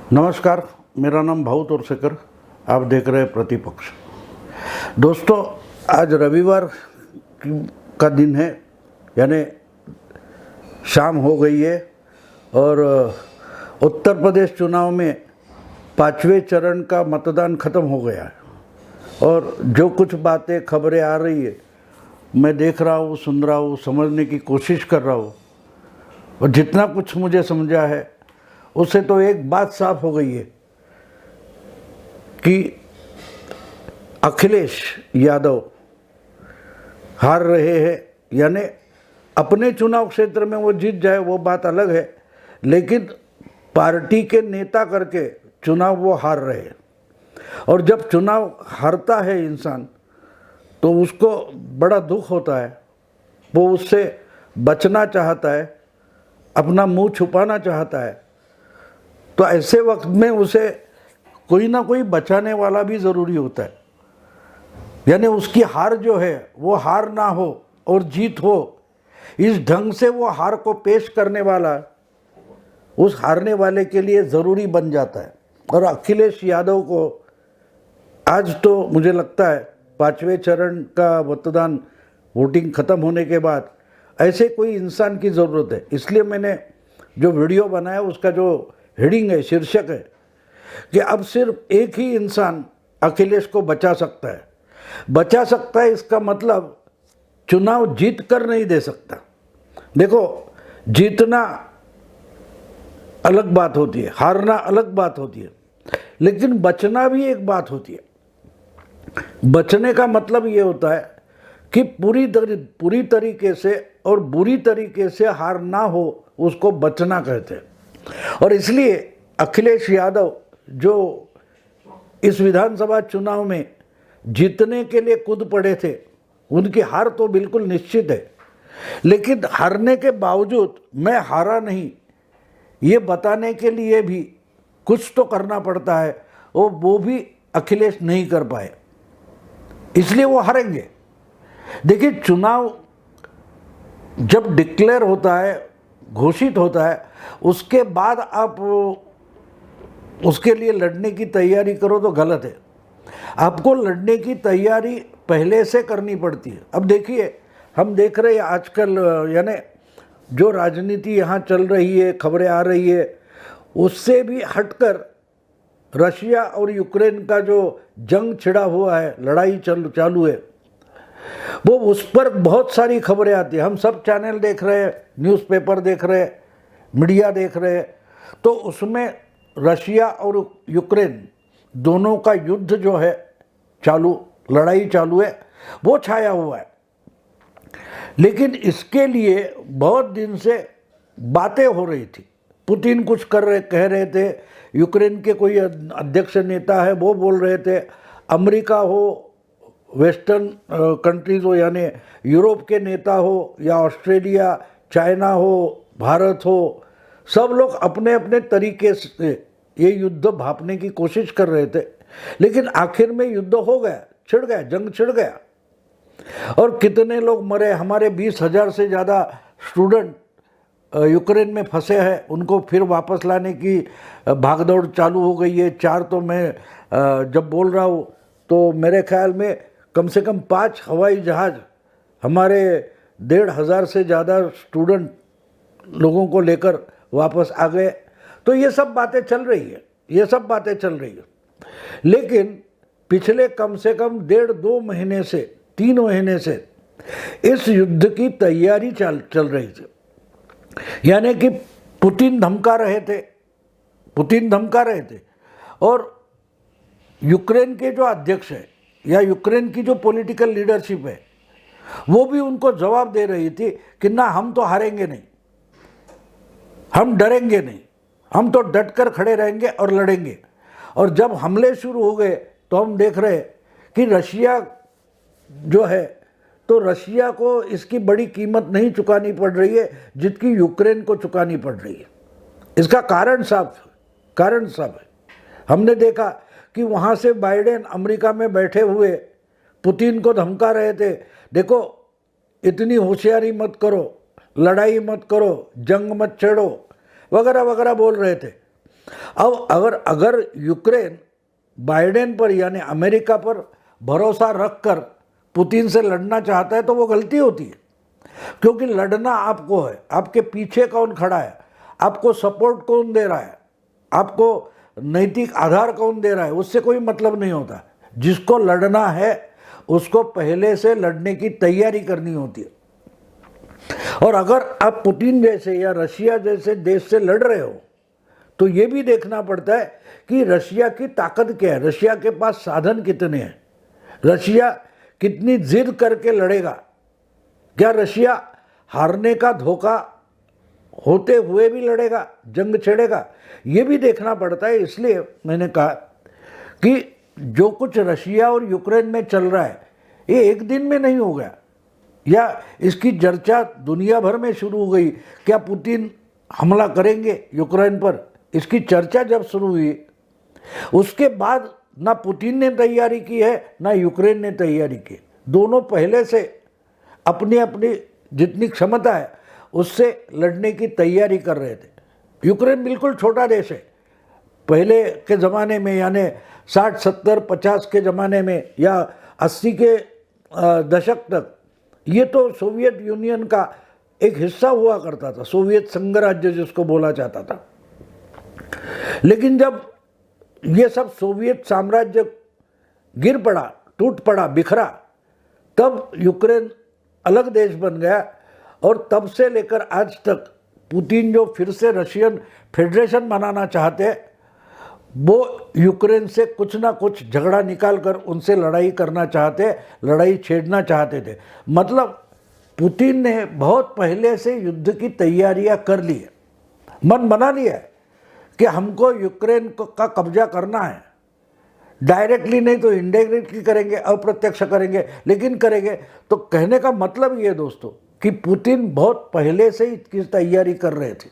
नमस्कार, मेरा नाम भाऊ तोरसेकर। आप देख रहे हैं प्रतिपक्ष। दोस्तों, आज रविवार का दिन है, यानी शाम हो गई है और उत्तर प्रदेश चुनाव में 5वें चरण का मतदान ख़त्म हो गया है। और जो कुछ बातें खबरें आ रही है, मैं देख रहा हूँ, सुन रहा हूँ, समझने की कोशिश कर रहा हूँ। और जितना कुछ मुझे समझा है उससे तो एक बात साफ हो गई है कि अखिलेश यादव हार रहे हैं। यानी अपने चुनाव क्षेत्र में वो जीत जाए वो बात अलग है, लेकिन पार्टी के नेता करके चुनाव वो हार रहे हैं। और जब चुनाव हारता है इंसान तो उसको बड़ा दुख होता है, वो उससे बचना चाहता है, अपना मुंह छुपाना चाहता है। तो ऐसे वक्त में उसे कोई ना कोई बचाने वाला भी ज़रूरी होता है। यानी उसकी हार जो है वो हार ना हो और जीत हो, इस ढंग से वो हार को पेश करने वाला उस हारने वाले के लिए ज़रूरी बन जाता है। और अखिलेश यादव को आज तो मुझे लगता है 5वें चरण का मतदान वोटिंग ख़त्म होने के बाद ऐसे कोई इंसान की ज़रूरत है। इसलिए मैंने जो वीडियो बनाया उसका जो हेडिंग है, शीर्षक है कि अब सिर्फ एक ही इंसान अखिलेश को बचा सकता है। बचा सकता है इसका मतलब चुनाव जीत कर नहीं दे सकता। देखो, जीतना अलग बात होती है, हारना अलग बात होती है, लेकिन बचना भी एक बात होती है। बचने का मतलब ये होता है कि पूरी तरीके से और बुरी तरीके से हार ना हो, उसको बचना कहते हैं। और इसलिए अखिलेश यादव जो इस विधानसभा चुनाव में जीतने के लिए कूद पड़े थे, उनकी हार तो बिल्कुल निश्चित है। लेकिन हारने के बावजूद मैं हारा नहीं, ये बताने के लिए भी कुछ तो करना पड़ता है, और वो भी अखिलेश नहीं कर पाए, इसलिए वो हारेंगे। देखिए, चुनाव जब डिक्लेयर होता है, घोषित होता है, उसके बाद आप उसके लिए लड़ने की तैयारी करो तो गलत है। आपको लड़ने की तैयारी पहले से करनी पड़ती है। अब देखिए, हम देख रहे हैं आजकल, यानी जो राजनीति यहाँ चल रही है, खबरें आ रही है, उससे भी हटकर रशिया और यूक्रेन का जो जंग छिड़ा हुआ है, लड़ाई चालू है, वो उस पर बहुत सारी खबरें आती हैं। हम सब चैनल देख रहे हैं, न्यूज़पेपर देख रहे हैं, मीडिया देख रहे हैं, तो उसमें रशिया और यूक्रेन दोनों का युद्ध जो है लड़ाई चालू है, वो छाया हुआ है। लेकिन इसके लिए बहुत दिन से बातें हो रही थी। पुतिन कुछ कह रहे थे, यूक्रेन के कोई अध्यक्ष नेता है वो बोल रहे थे, अमेरिका हो, वेस्टर्न कंट्रीज़ हो, यानी यूरोप के नेता हो, या ऑस्ट्रेलिया, चाइना हो, भारत हो, सब लोग अपने अपने तरीके से ये युद्ध भांपने की कोशिश कर रहे थे। लेकिन आखिर में युद्ध हो गया, छिड़ गया, जंग छिड़ गया। और कितने लोग मरे। हमारे 20,000 से ज़्यादा स्टूडेंट यूक्रेन में फंसे हैं, उनको फिर वापस लाने की भागदौड़ चालू हो गई है। 4 तो मैं जब बोल रहा हूँ तो मेरे ख्याल में कम से कम 5 हवाई जहाज़ हमारे 1,500 से ज़्यादा स्टूडेंट लोगों को लेकर वापस आ गए। तो ये सब बातें चल रही है, लेकिन पिछले कम से कम 1.5-2 महीने से 3 महीने से इस युद्ध की तैयारी चल रही थी। यानी कि पुतिन धमका रहे थे, और यूक्रेन के जो अध्यक्ष है या यूक्रेन की जो पॉलिटिकल लीडरशिप है, वो भी उनको जवाब दे रही थी कि ना, हम तो हारेंगे नहीं, हम डरेंगे नहीं, हम तो डटकर खड़े रहेंगे और लड़ेंगे। और जब हमले शुरू हो गए तो हम देख रहे कि रशिया जो है, तो रशिया को इसकी बड़ी कीमत नहीं चुकानी पड़ रही है जितनी यूक्रेन को चुकानी पड़ रही है। इसका कारण साफ है। हमने देखा कि वहाँ से बाइडेन अमेरिका में बैठे हुए पुतिन को धमका रहे थे, देखो इतनी होशियारी मत करो, लड़ाई मत करो, जंग मत छेड़ो, वगैरह वगैरह बोल रहे थे। अब अगर यूक्रेन बाइडेन पर यानी अमेरिका पर भरोसा रखकर पुतिन से लड़ना चाहता है तो वो गलती होती है, क्योंकि लड़ना आपको है, आपके पीछे कौन खड़ा है, आपको सपोर्ट कौन दे रहा है, आपको नैतिक आधार कौन दे रहा है, उससे कोई मतलब नहीं होता। जिसको लड़ना है उसको पहले से लड़ने की तैयारी करनी होती है। और अगर आप पुतिन जैसे या रशिया जैसे देश से लड़ रहे हो तो ये भी देखना पड़ता है कि रशिया की ताकत क्या है, रशिया के पास साधन कितने हैं, रशिया कितनी जिद करके लड़ेगा, क्या रशिया हारने का धोखा होते हुए भी लड़ेगा, जंग छेड़ेगा, ये भी देखना पड़ता है। इसलिए मैंने कहा कि जो कुछ रशिया और यूक्रेन में चल रहा है ये एक दिन में नहीं हो गया, या इसकी चर्चा दुनिया भर में शुरू हो गई, क्या पुतिन हमला करेंगे यूक्रेन पर, इसकी चर्चा जब शुरू हुई उसके बाद ना पुतिन ने तैयारी की है ना यूक्रेन ने तैयारी की। दोनों पहले से अपनी अपनी जितनी क्षमता है उससे लड़ने की तैयारी कर रहे थे। यूक्रेन बिल्कुल छोटा देश है, पहले के ज़माने में यानी 60, 70, 50 के ज़माने में या 80 के दशक तक ये तो सोवियत यूनियन का एक हिस्सा हुआ करता था, सोवियत संघ राज्य जिसको बोला जाता था। लेकिन जब ये सब सोवियत साम्राज्य गिर पड़ा, टूट पड़ा, बिखरा, तब यूक्रेन अलग देश बन गया। और तब से लेकर आज तक पुतिन जो फिर से रशियन फेडरेशन बनाना चाहते हैं, वो यूक्रेन से कुछ ना कुछ झगड़ा निकाल कर उनसे लड़ाई करना चाहते, लड़ाई छेड़ना चाहते थे। मतलब पुतिन ने बहुत पहले से युद्ध की तैयारियां कर ली है, मन बना लिया है कि हमको यूक्रेन का कब्जा करना है, डायरेक्टली नहीं तो इनडायरेक्टली करेंगे, अप्रत्यक्ष करेंगे, लेकिन करेंगे। तो कहने का मतलब ये दोस्तों कि पुतिन बहुत पहले से ही इसकी तैयारी कर रहे थे।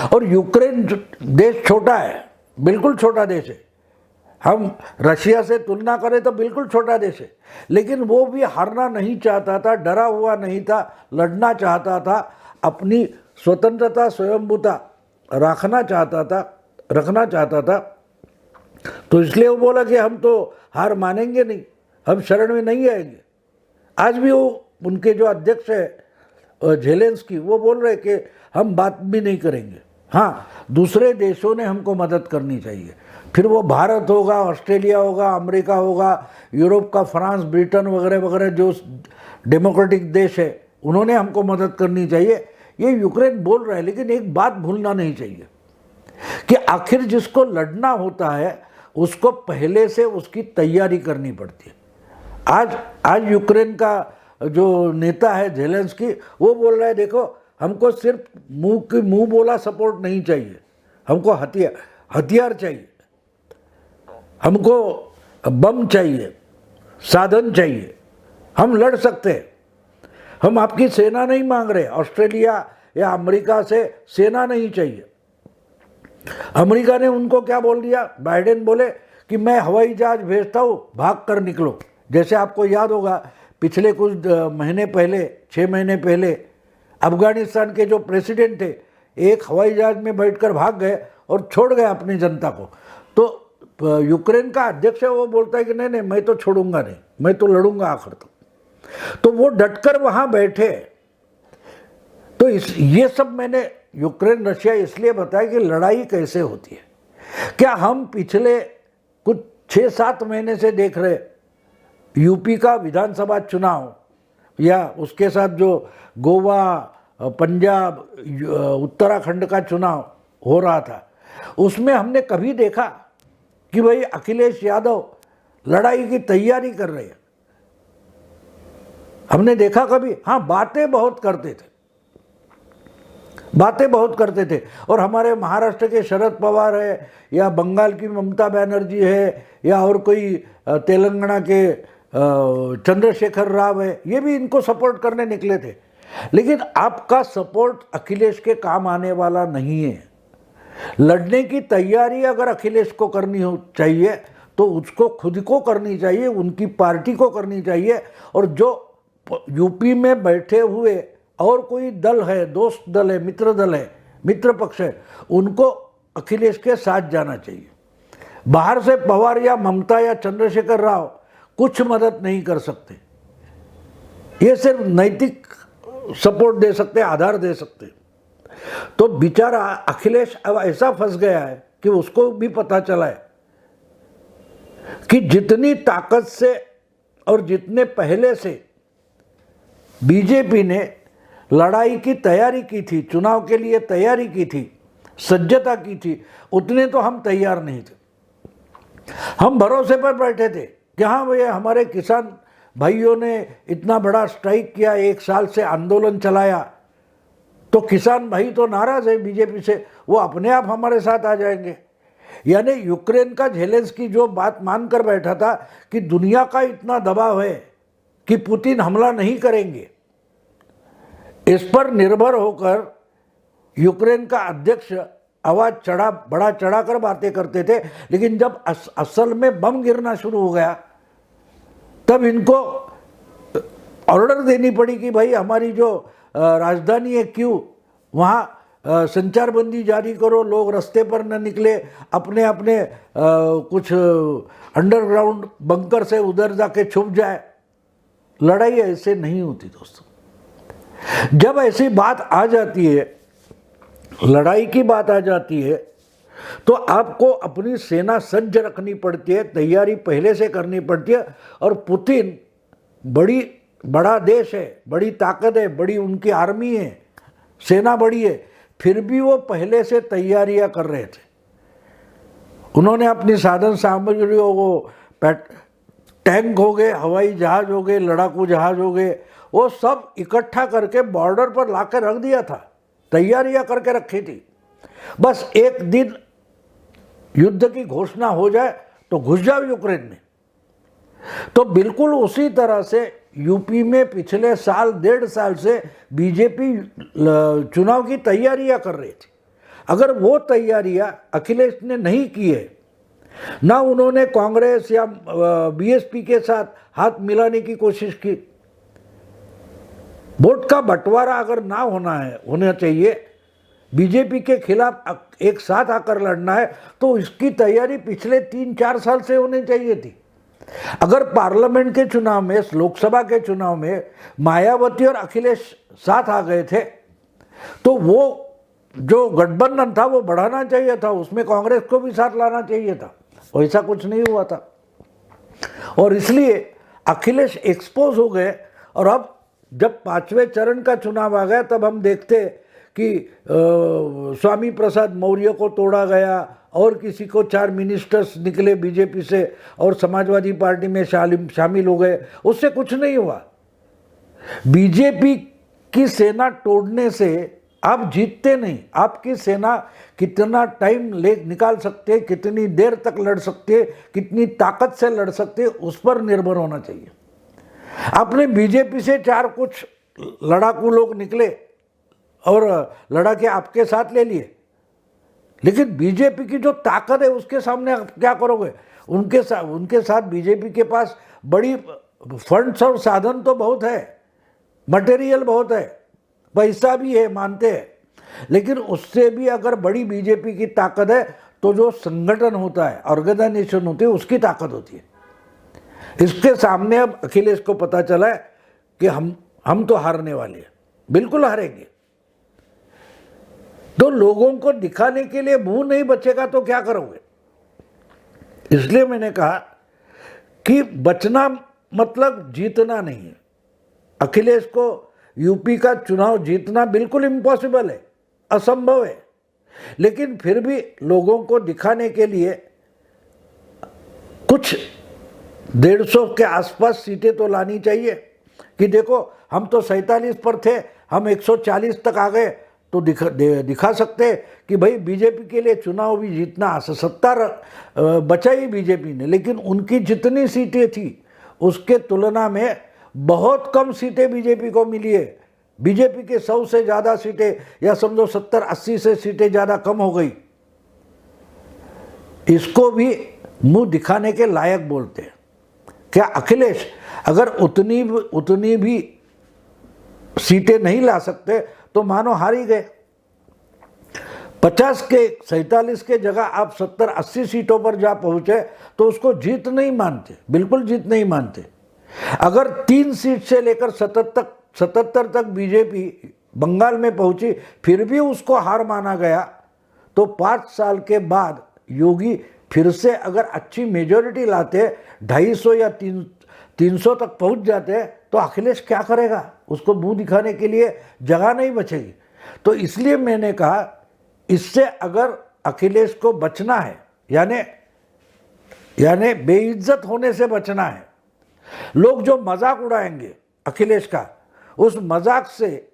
और यूक्रेन देश छोटा है, बिल्कुल छोटा देश है, हम रशिया से तुलना करें तो बिल्कुल छोटा देश है, लेकिन वो भी हारना नहीं चाहता था, डरा हुआ नहीं था, लड़ना चाहता था, अपनी स्वतंत्रता स्वयंभूता रखना चाहता था। तो इसलिए वो बोला कि हम तो हार मानेंगे नहीं, हम शरण में नहीं आएंगे। आज भी वो उनके जो अध्यक्ष है ज़ेलेंस्की, वो बोल रहे कि हम बात भी नहीं करेंगे। हाँ, दूसरे देशों ने हमको मदद करनी चाहिए, फिर वो भारत होगा, ऑस्ट्रेलिया होगा, अमेरिका होगा, यूरोप का फ्रांस, ब्रिटेन वगैरह वगैरह जो डेमोक्रेटिक देश है, उन्होंने हमको मदद करनी चाहिए, ये यूक्रेन बोल रहा है। लेकिन एक बात भूलना नहीं चाहिए कि आखिर जिसको लड़ना होता है उसको पहले से उसकी तैयारी करनी पड़ती है। आज यूक्रेन का जो नेता है ज़ेलेंस्की, वो बोल रहा है देखो हमको सिर्फ मुंह बोला सपोर्ट नहीं चाहिए, हमको हथियार चाहिए, हमको बम चाहिए, साधन चाहिए, हम लड़ सकते हैं, हम आपकी सेना नहीं मांग रहे, ऑस्ट्रेलिया या अमेरिका से सेना नहीं चाहिए। अमेरिका ने उनको क्या बोल दिया, बाइडेन बोले कि मैं हवाई जहाज भेजता हूँ, भाग कर निकलो। जैसे आपको याद होगा पिछले कुछ महीने पहले, 6 महीने पहले अफगानिस्तान के जो प्रेसिडेंट थे एक हवाई जहाज में बैठकर भाग गए और छोड़ गए अपनी जनता को। तो यूक्रेन का अध्यक्ष है वो बोलता है कि नहीं मैं तो छोड़ूंगा नहीं, मैं तो लड़ूंगा आखिर तक। तो वो डटकर वहाँ बैठे। तो ये सब मैंने यूक्रेन रशिया इसलिए बताया कि लड़ाई कैसे होती है। क्या हम पिछले कुछ 6-7 महीने से देख रहे यूपी का विधानसभा चुनाव या उसके साथ जो गोवा, पंजाब, उत्तराखंड का चुनाव हो रहा था, उसमें हमने कभी देखा कि भाई अखिलेश यादव लड़ाई की तैयारी कर रहे हैं? हमने देखा कभी? हाँ, बातें बहुत करते थे। और हमारे महाराष्ट्र के शरद पवार है या बंगाल की ममता बनर्जी है या और कोई तेलंगाना के चंद्रशेखर राव है, ये भी इनको सपोर्ट करने निकले थे। लेकिन आपका सपोर्ट अखिलेश के काम आने वाला नहीं है। लड़ने की तैयारी अगर अखिलेश को करनी हो चाहिए तो उसको खुद को करनी चाहिए, उनकी पार्टी को करनी चाहिए। और जो यूपी में बैठे हुए और कोई दल है, दोस्त दल है, मित्र पक्ष है, उनको अखिलेश के साथ जाना चाहिए। बाहर से पवार या ममता या चंद्रशेखर राव कुछ मदद नहीं कर सकते, ये सिर्फ नैतिक सपोर्ट दे सकते, आधार दे सकते। तो बेचारा अखिलेश अब ऐसा फंस गया है कि उसको भी पता चला है कि जितनी ताकत से और जितने पहले से बीजेपी ने लड़ाई की तैयारी की थी, चुनाव के लिए तैयारी की थी, सज्जता की थी, उतने तो हम तैयार नहीं थे। हम भरोसे पर बैठे थे कि हाँ भैया, हमारे किसान भाइयों ने इतना बड़ा स्ट्राइक किया, 1 साल से आंदोलन चलाया, तो किसान भाई तो नाराज है बीजेपी से, वो अपने आप हमारे साथ आ जाएंगे। यानी यूक्रेन का ज़ेलेंस्की जो बात मानकर बैठा था कि दुनिया का इतना दबाव है कि पुतिन हमला नहीं करेंगे, इस पर निर्भर होकर यूक्रेन का अध्यक्ष आवाज बढ़ा चढ़ाकर बातें करते थे। लेकिन जब असल में बम गिरना शुरू हो गया, तब इनको ऑर्डर देनी पड़ी कि भाई हमारी जो राजधानी है क्यों, वहाँ संचार बंदी जारी करो, लोग रास्ते पर न निकले, अपने अपने कुछ अंडरग्राउंड बंकर से उधर जाके छुप जाए। लड़ाई ऐसे नहीं होती दोस्तों। जब ऐसी बात आ जाती है, लड़ाई की बात आ जाती है, तो आपको अपनी सेना सज्ज रखनी पड़ती है, तैयारी पहले से करनी पड़ती है। और पुतिन बड़ा देश है, बड़ी ताकत है, बड़ी उनकी आर्मी है, सेना बड़ी है, फिर भी वो पहले से तैयारियां कर रहे थे। उन्होंने अपनी साधन सामग्रियों को, टैंक हो गए, हवाई जहाज हो गए, लड़ाकू जहाज हो गए, वो सब इकट्ठा करके बॉर्डर पर लाकर रख दिया था, तैयारियां करके रखी थी। बस एक दिन युद्ध की घोषणा हो जाए तो घुस जाओ यूक्रेन में। तो बिल्कुल उसी तरह से यूपी में पिछले साल 1.5 साल से बीजेपी चुनाव की तैयारियां कर रही थी। अगर वो तैयारियां अखिलेश ने नहीं की है, ना उन्होंने कांग्रेस या बीएसपी के साथ हाथ मिलाने की कोशिश की, वोट का बंटवारा अगर ना होना चाहिए, बीजेपी के खिलाफ एक साथ आकर लड़ना है, तो इसकी तैयारी पिछले 3-4 साल से होनी चाहिए थी। अगर पार्लियामेंट के चुनाव में, लोकसभा के चुनाव में मायावती और अखिलेश साथ आ गए थे, तो वो जो गठबंधन था वो बढ़ाना चाहिए था, उसमें कांग्रेस को भी साथ लाना चाहिए था। वैसा कुछ नहीं हुआ था, और इसलिए अखिलेश एक्सपोज हो गए। और अब जब 5वें चरण का चुनाव आ गया, तब हम देखते कि स्वामी प्रसाद मौर्य को तोड़ा गया, और किसी को 4 मिनिस्टर्स निकले बीजेपी से और समाजवादी पार्टी में शामिल हो गए, उससे कुछ नहीं हुआ। बीजेपी की सेना तोड़ने से आप जीतते नहीं। आपकी सेना कितना टाइम निकाल सकते, कितनी देर तक लड़ सकते, कितनी ताकत से लड़ सकते, उस पर निर्भर होना चाहिए। आपने बीजेपी से 4 कुछ लड़ाकू लोग निकले और लड़ा के आपके साथ ले लिए, लेकिन बीजेपी की जो ताकत है उसके सामने आप क्या करोगे? उनके साथ बीजेपी के पास बड़ी फंड्स और साधन तो बहुत है, मटेरियल बहुत है, पैसा भी है, मानते हैं, लेकिन उससे भी अगर बड़ी बीजेपी की ताकत है तो जो संगठन होता है, ऑर्गेनाइजेशन होती है, उसकी ताकत होती है। इसके सामने अब अखिलेश को पता चला है कि हम तो हारने वाले हैं, बिल्कुल हारेंगे। तो लोगों को दिखाने के लिए मुंह नहीं बचेगा तो क्या करोगे? इसलिए मैंने कहा कि बचना मतलब जीतना नहीं है। अखिलेश को यूपी का चुनाव जीतना बिल्कुल इम्पॉसिबल है, असंभव है, लेकिन फिर भी लोगों को दिखाने के लिए कुछ 150 के आसपास सीटें तो लानी चाहिए कि देखो हम तो 47 पर थे, हम 140 तक आ गए, तो दिखा सकते कि भाई बीजेपी के लिए चुनाव भी जीतना आसान। 70 बचाई बीजेपी ने, लेकिन उनकी जितनी सीटें थी उसके तुलना में बहुत कम सीटें बीजेपी को मिली है। बीजेपी के 100 से ज़्यादा सीटें, या समझो 70-80 से सीटें ज़्यादा कम हो गई। इसको भी मुंह दिखाने के लायक बोलते हैं। क्या अखिलेश अगर उतनी भी सीटें नहीं ला सकते तो मानो हार ही गए। 50 के 47 के जगह आप 70-80 सीटों पर जा पहुंचे तो उसको जीत नहीं मानते, बिल्कुल जीत नहीं मानते। अगर 3 सीट से लेकर 77 तक बीजेपी बंगाल में पहुंची फिर भी उसको हार माना गया, तो 5 साल के बाद योगी फिर से अगर अच्छी मेजॉरिटी लाते, 250 या 300 तक पहुंच जाते, तो अखिलेश क्या करेगा? उसको मुंह दिखाने के लिए जगह नहीं बचेगी। तो इसलिए मैंने कहा, इससे अगर अखिलेश को बचना है, यानी बेइज्जत होने से बचना है, लोग जो मजाक उड़ाएंगे अखिलेश का, उस मजाक से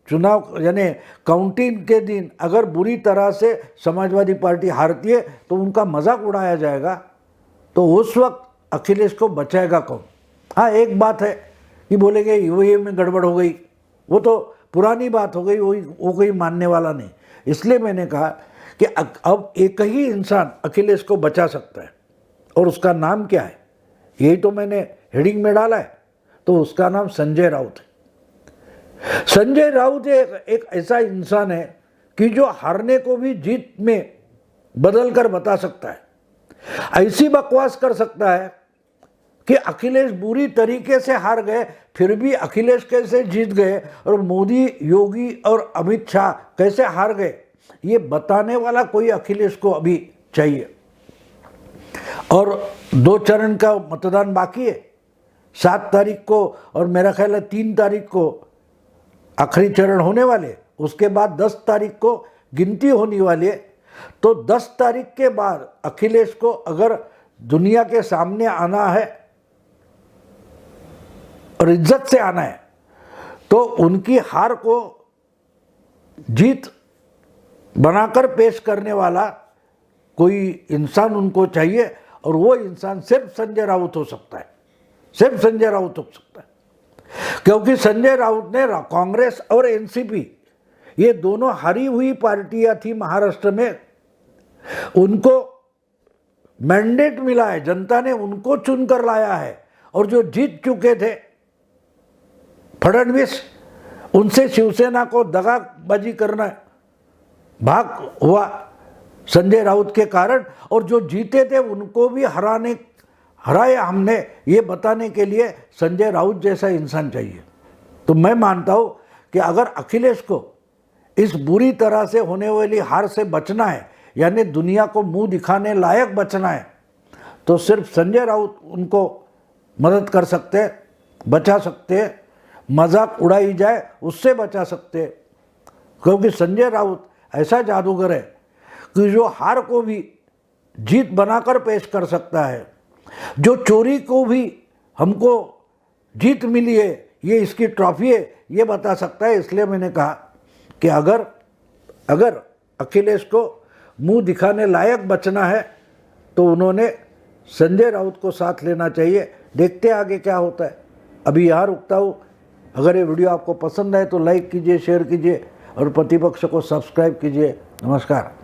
चुनाव यानी काउंटिंग के दिन अगर बुरी तरह से समाजवादी पार्टी हारती है तो उनका मजाक उड़ाया जाएगा, तो उस वक्त अखिलेश को बचाएगा कौन? हाँ, एक बात है कि बोलेंगे ईवीएम में गड़बड़ हो गई, वो तो पुरानी बात हो गई, वो कोई मानने वाला नहीं। इसलिए मैंने कहा कि अब एक ही इंसान अखिलेश को बचा सकता है, और उसका नाम क्या है? यही तो मैंने हेडिंग में डाला है, तो उसका नाम संजय राउत है। संजय राउत एक ऐसा इंसान है कि जो हारने को भी जीत में बदल कर बता सकता है। ऐसी बकवास कर सकता है कि अखिलेश बुरी तरीके से हार गए, फिर भी अखिलेश कैसे जीत गए, और मोदी, योगी और अमित शाह कैसे हार गए, ये बताने वाला कोई अखिलेश को अभी चाहिए। और 2 चरण का मतदान बाकी है, 7 तारीख को और मेरा ख्याल है 3 तारीख को आखिरी चरण होने वाले, उसके बाद 10 तारीख को गिनती होने वाली है। तो 10 तारीख के बाद अखिलेश को अगर दुनिया के सामने आना है और इज्जत से आना है, तो उनकी हार को जीत बनाकर पेश करने वाला कोई इंसान उनको चाहिए, और वो इंसान सिर्फ संजय राउत हो सकता है, सिर्फ संजय राउत हो सकता है। क्योंकि संजय राउत ने कांग्रेस और एनसीपी, ये दोनों हारी हुई पार्टियां थी महाराष्ट्र में, उनको मैंडेट मिला है, जनता ने उनको चुनकर लाया है। और जो जीत चुके थे फडणवीस, उनसे शिवसेना को दगाबाजी करना भाग हुआ संजय राउत के कारण, और जो जीते थे उनको भी हराया हमने, ये बताने के लिए संजय राउत जैसा इंसान चाहिए। तो मैं मानता हूँ कि अगर अखिलेश को इस बुरी तरह से होने वाली हार से बचना है, यानी दुनिया को मुंह दिखाने लायक बचना है, तो सिर्फ संजय राउत उनको मदद कर सकते, बचा सकते, मजाक उड़ाई जाए उससे बचा सकते। क्योंकि संजय राउत ऐसा जादूगर है कि जो हार को भी जीत बनाकर पेश कर सकता है, जो चोरी को भी हमको जीत मिली है, ये इसकी ट्रॉफी है, ये बता सकता है। इसलिए मैंने कहा कि अगर अखिलेश को मुंह दिखाने लायक बचना है तो उन्होंने संजय राउत को साथ लेना चाहिए। देखते हैं आगे क्या होता है। अभी यहाँ रुकता हूँ। अगर ये वीडियो आपको पसंद आए तो लाइक कीजिए, शेयर कीजिए और प्रतिपक्ष को सब्सक्राइब कीजिए। नमस्कार।